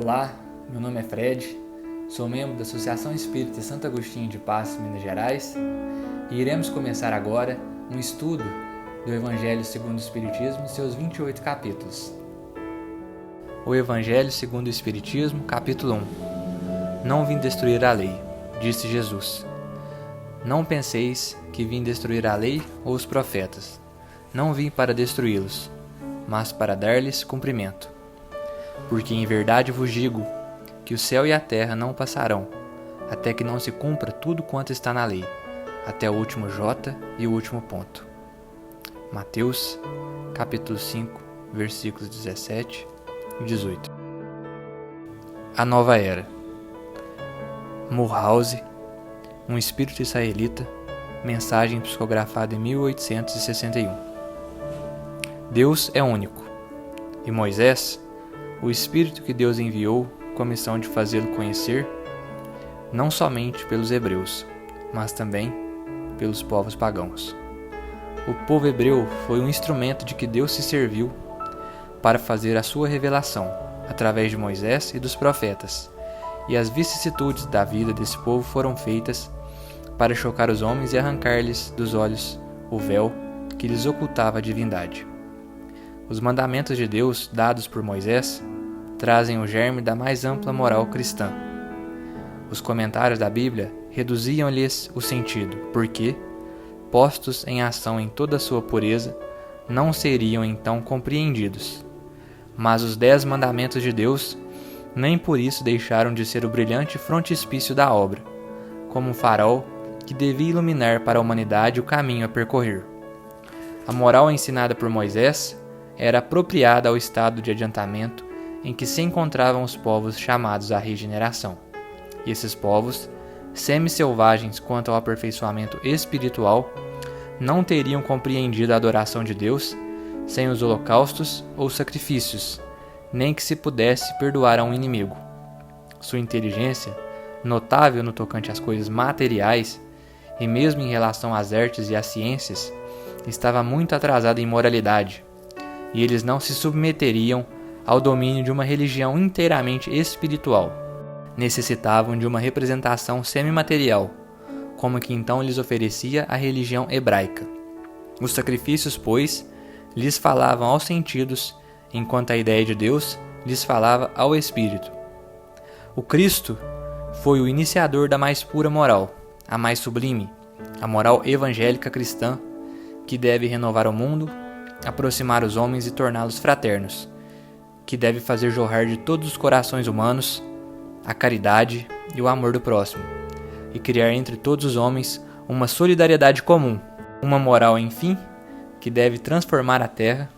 Olá, meu nome é Fred, sou membro da Associação Espírita Santo Agostinho de Passos, Minas Gerais, e iremos começar agora um estudo do Evangelho segundo o Espiritismo, seus 28 capítulos. O Evangelho segundo o Espiritismo, capítulo 1. Não vim destruir a lei, disse Jesus. Não penseis que vim destruir a lei ou os profetas. Não vim para destruí-los, mas para dar-lhes cumprimento. Porque em verdade vos digo que o céu e a terra não passarão, até que não se cumpra tudo quanto está na lei, até o último jota e o último ponto. Mateus, capítulo 5, versículos 17 e 18. A Nova Era. Mulhouse, um espírito israelita, mensagem psicografada em 1861. Deus é único, e Moisés, o Espírito que Deus enviou com a missão de fazê-lo conhecer, não somente pelos hebreus, mas também pelos povos pagãos. O povo hebreu foi um instrumento de que Deus se serviu para fazer a sua revelação, através de Moisés e dos profetas, e as vicissitudes da vida desse povo foram feitas para chocar os homens e arrancar-lhes dos olhos o véu que lhes ocultava a divindade. Os mandamentos de Deus, dados por Moisés, trazem o germe da mais ampla moral cristã. Os comentários da Bíblia reduziam-lhes o sentido, porque, postos em ação em toda a sua pureza, não seriam então compreendidos. Mas os 10 mandamentos de Deus nem por isso deixaram de ser o brilhante frontispício da obra, como um farol que devia iluminar para a humanidade o caminho a percorrer. A moral ensinada por Moisés era apropriada ao estado de adiantamento em que se encontravam os povos chamados à regeneração. E esses povos, semi-selvagens quanto ao aperfeiçoamento espiritual, não teriam compreendido a adoração de Deus sem os holocaustos ou sacrifícios, nem que se pudesse perdoar a um inimigo. Sua inteligência, notável no tocante às coisas materiais, e mesmo em relação às artes e às ciências, estava muito atrasada em moralidade, e eles não se submeteriam ao domínio de uma religião inteiramente espiritual. Necessitavam de uma representação semimaterial, como que então lhes oferecia a religião hebraica. Os sacrifícios, pois, lhes falavam aos sentidos, enquanto a ideia de Deus lhes falava ao espírito. O Cristo foi o iniciador da mais pura moral, a mais sublime, a moral evangélica cristã, que deve renovar o mundo, aproximar os homens e torná-los fraternos, que deve fazer jorrar de todos os corações humanos a caridade e o amor do próximo, e criar entre todos os homens uma solidariedade comum, uma moral, enfim, que deve transformar a terra,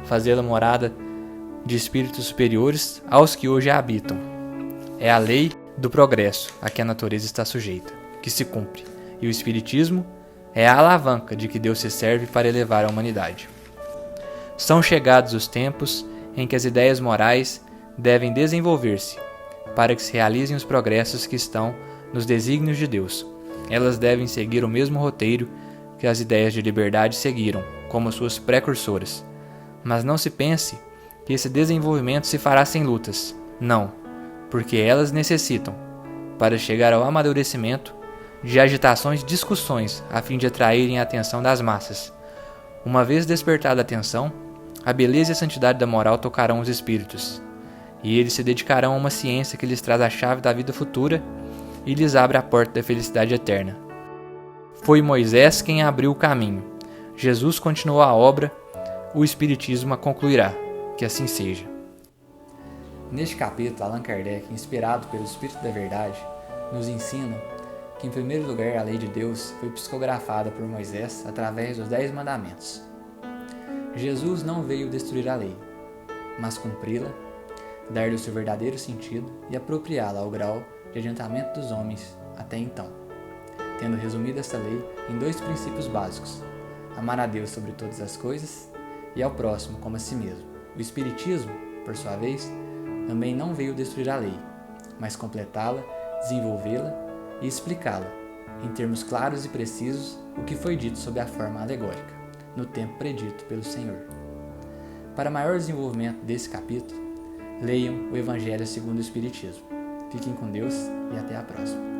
fazê-la morada de espíritos superiores aos que hoje a habitam. É a lei do progresso a que a natureza está sujeita, que se cumpre, e o Espiritismo é a alavanca de que Deus se serve para elevar a humanidade. São chegados os tempos em que as ideias morais devem desenvolver-se, para que se realizem os progressos que estão nos desígnios de Deus. Elas devem seguir o mesmo roteiro que as ideias de liberdade seguiram, como suas precursoras. Mas não se pense que esse desenvolvimento se fará sem lutas. Não, porque elas necessitam, para chegar ao amadurecimento, de agitações e discussões a fim de atraírem a atenção das massas. Uma vez despertada a atenção, a beleza e a santidade da moral tocarão os espíritos, e eles se dedicarão a uma ciência que lhes traz a chave da vida futura e lhes abre a porta da felicidade eterna. Foi Moisés quem abriu o caminho. Jesus continuou a obra, o Espiritismo a concluirá. Que assim seja. Neste capítulo, Allan Kardec, inspirado pelo Espírito da Verdade, nos ensina que, em primeiro lugar, a lei de Deus foi psicografada por Moisés através dos 10 mandamentos. Jesus não veio destruir a lei, mas cumpri-la, dar-lhe o seu verdadeiro sentido e apropriá-la ao grau de adiantamento dos homens até então, tendo resumido esta lei em 2 princípios básicos: amar a Deus sobre todas as coisas e ao próximo como a si mesmo. O Espiritismo, por sua vez, também não veio destruir a lei, mas completá-la, desenvolvê-la e explicá-la, em termos claros e precisos, o que foi dito sob a forma alegórica, no tempo predito pelo Senhor. Para maior desenvolvimento desse capítulo, leiam o Evangelho segundo o Espiritismo. Fiquem com Deus e até a próxima.